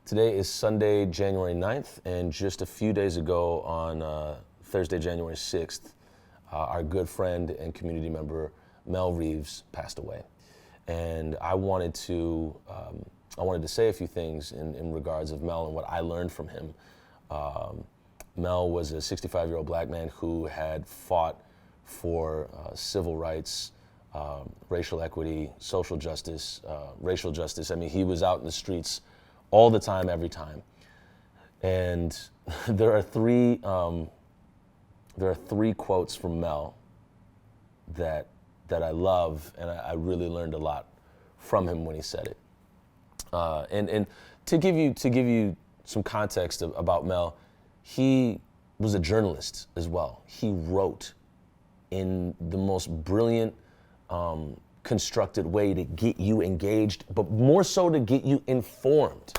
Today is Sunday, January 9th, and just a few days ago on Thursday, January 6th, our good friend and community member, Mel Reeves, passed away. And I wanted to say a few things in regards of Mel and what I learned from him. Mel was a 65-year-old black man who had fought for civil rights, racial equity, social justice, racial justice. I mean, he was out in the streets all the time, every time. And there are three quotes from Mel that I love, and I really learned a lot from him when he said it. And to give you some context about Mel, he was a journalist as well. He wrote in the most brilliant, constructed way to get you engaged, but more so to get you informed.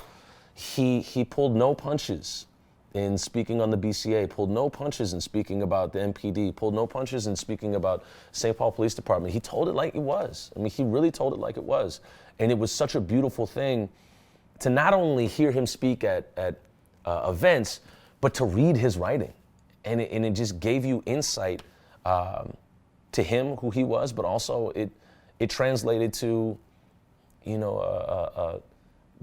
He pulled no punches in speaking on the BCA, pulled no punches in speaking about the MPD, pulled no punches in speaking about St. Paul Police Department. He told it like it was. I mean, he really told it like it was. And it was such a beautiful thing to not only hear him speak at events, but to read his writing. And it just gave you insight to him, who he was, but also it translated to,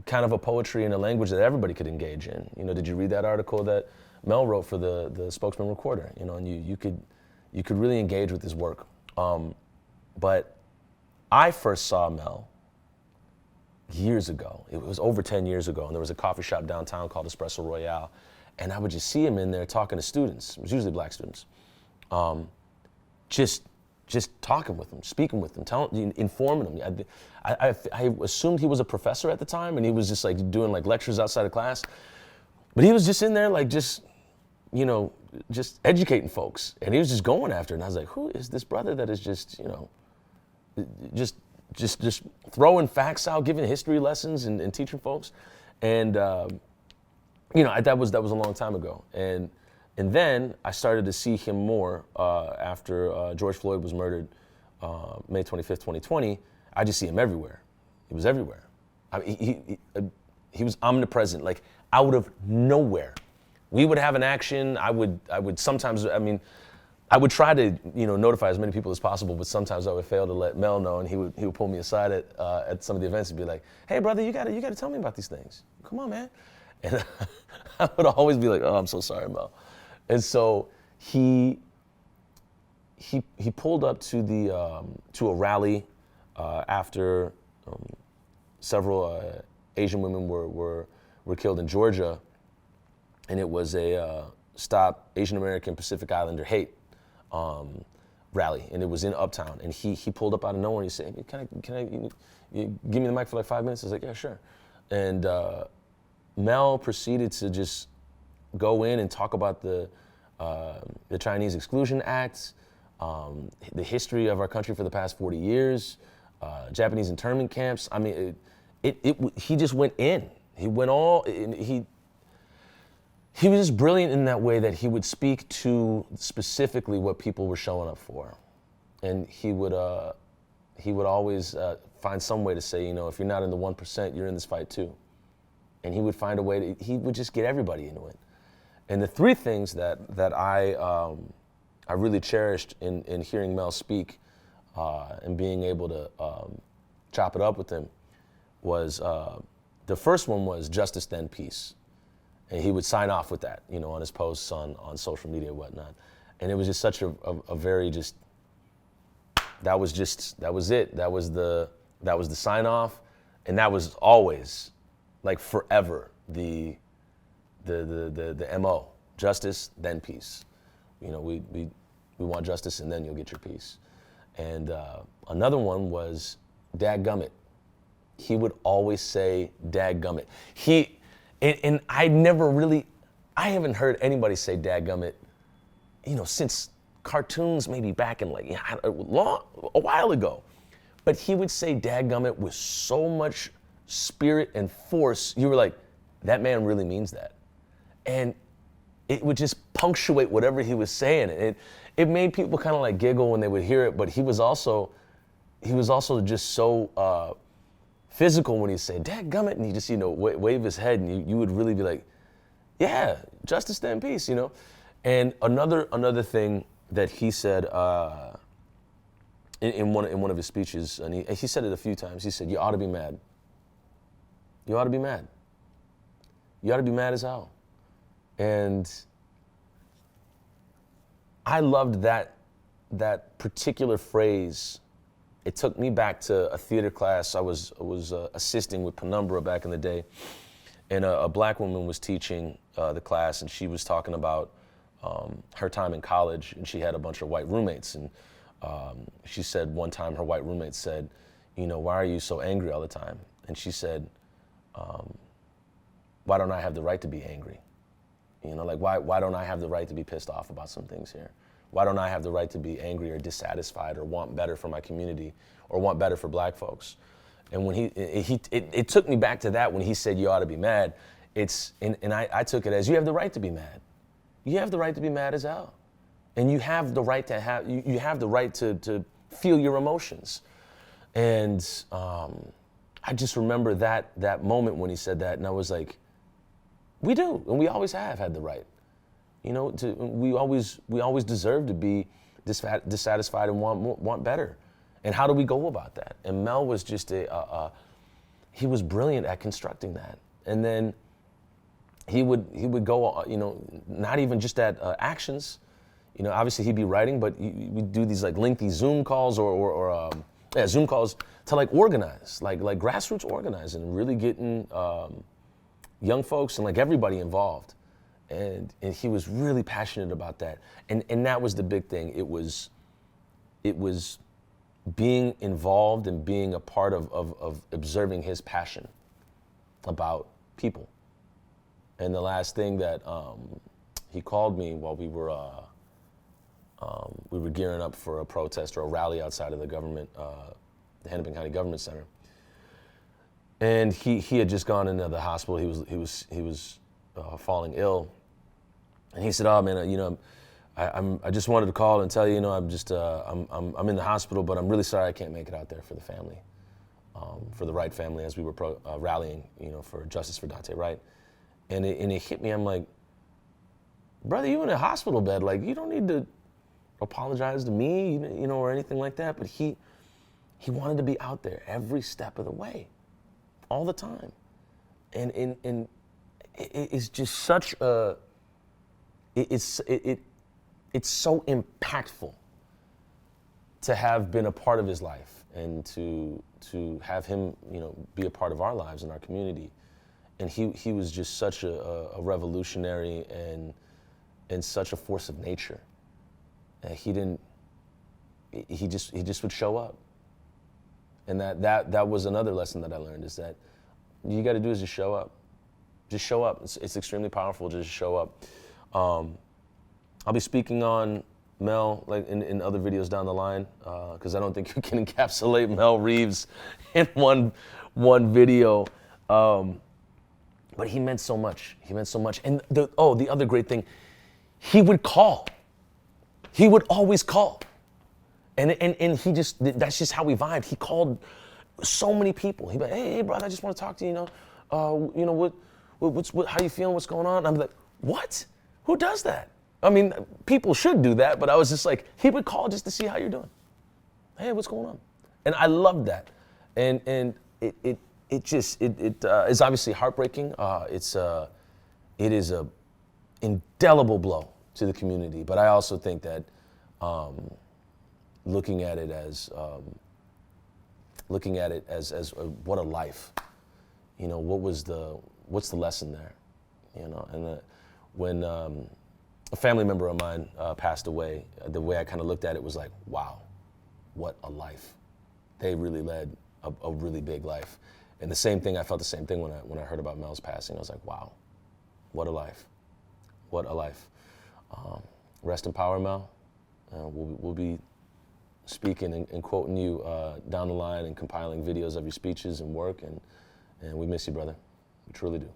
kind of a poetry in a language that everybody could engage in. Did you read that article that Mel wrote for the Spokesman Recorder? And you could really engage with his work. But I first saw Mel years ago. It was over 10 years ago, and there was a coffee shop downtown called Espresso Royale, and I would just see him in there talking to students. It was usually black students. Just talking with them, speaking with them, informing them. I assumed he was a professor at the time, and he was just like doing like lectures outside of class. But he was just in there like just educating folks, and he was just going after it. And I was like, who is this brother that is just throwing facts out, giving history lessons and teaching folks? And that was a long time ago. And then I started to see him more after George Floyd was murdered May 25th, 2020. I just see him everywhere. He was everywhere. I mean, he was omnipresent, like out of nowhere. We would have an action. I would sometimes, I would try to notify as many people as possible, but sometimes I would fail to let Mel know, and he would pull me aside at some of the events and be like, "Hey, brother, you gotta tell me about these things. Come on, man." And I would always be like, "Oh, I'm so sorry, Mel." And so he pulled up to a rally after several Asian women were killed in Georgia, and it was a Stop Asian American Pacific Islander Hate rally, and it was in Uptown. And he pulled up out of nowhere and he said, "Hey, can I you give me the mic for like 5 minutes?" I was like, "Yeah, sure." And Mel proceeded to just go in and talk about the Chinese Exclusion Act, the history of our country for the past 40 years, Japanese internment camps. I mean, he just went in. He went all. He was just brilliant in that way that he would speak to specifically what people were showing up for, and he would always find some way to say, if you're not in the 1%, you're in this fight too. And he would find a way he would just get everybody into it. And the three things that I really cherished in hearing Mel speak and being able to chop it up with him was, the first one was justice then peace. And he would sign off with that, on his posts on social media and whatnot. And it was just such a very that was it. That was the sign off. And that was always, like forever, the MO, justice, then peace. We want justice and then you'll get your peace. And another one was dadgummit. He would always say dadgummit. And I haven't heard anybody say dadgummit, since cartoons, maybe back in a while ago. But he would say dadgummit with so much spirit and force. You were like, that man really means that. And it would just punctuate whatever he was saying. It made people kind of like giggle when they would hear it, but he was also just so physical when he said, "Dadgummit," and he just, wave his head, and you would really be like, yeah, justice and peace, And another thing that he said in one of his speeches, and he said it a few times. He said, "You ought to be mad. You ought to be mad. You ought to be mad as hell." And I loved that particular phrase. It took me back to a theater class. I was assisting with Penumbra back in the day, and a black woman was teaching the class, and she was talking about her time in college, and she had a bunch of white roommates, and she said one time her white roommate said, "Why are you so angry all the time?" And she said, "Why don't I have the right to be angry? Why don't I have the right to be pissed off about some things here? Why don't I have the right to be angry or dissatisfied or want better for my community or want better for black folks?" And when it took me back to that when he said, "You ought to be mad." I took it as, you have the right to be mad. You have the right to be mad as hell. And you have the right to feel your emotions. And I just remember that moment when he said that, and I was like, we do, and we always have had the right. We always deserve to be dissatisfied and want better. And how do we go about that? And Mel was just he was brilliant at constructing that. And then he would go, not even just at actions. Obviously he'd be writing, but we'd do these like lengthy Zoom calls or Zoom calls to like organize, like grassroots organizing, and really getting young folks and like everybody involved. And he was really passionate about that. And that was the big thing. It was being involved and being a part of observing his passion about people. And the last thing that he called me while we were gearing up for a protest or a rally outside of the government, the Hennepin County Government Center. And he had just gone into the hospital. He was falling ill. And he said, "Oh man, I just wanted to call and tell you, I'm just I'm in the hospital, but I'm really sorry I can't make it out there for the family, for the Wright family as we were rallying, for justice for Dante Wright." And it hit me. I'm like, "Brother, you in a hospital bed? Like, you don't need to apologize to me, or anything like that." But he wanted to be out there every step of the way, all the time, and it's just such a. It's so impactful to have been a part of his life and to have him, be a part of our lives and our community. And he was just such a revolutionary and such a force of nature. He just would show up. And that was another lesson that I learned, is that you got to do is just show up. Just show up. It's extremely powerful to just show up. I'll be speaking on Mel like in other videos down the line, because I don't think you can encapsulate Mel Reeves in one video. But he meant so much. He meant so much. And the other great thing, he would call. He would always call. And he just, that's just how we vibed. He called so many people. He'd be like, hey, brother, I just want to talk to you, how you feeling, what's going on? And I'm like, what? Who does that? I mean, people should do that, but I was just like, he would call just to see how you're doing. Hey, what's going on? And I loved that. And it is obviously heartbreaking. It is a indelible blow to the community, but I also think that looking at it as what a life, what's the lesson there, and when a family member of mine passed away, the way I kind of looked at it was like, wow, what a life. They really led a really big life. And I felt the same thing when I heard about Mel's passing. I was like, wow, what a life. What a life. Rest in power, Mel. We'll be speaking and quoting you down the line and compiling videos of your speeches and work, and we miss you, brother. We truly do.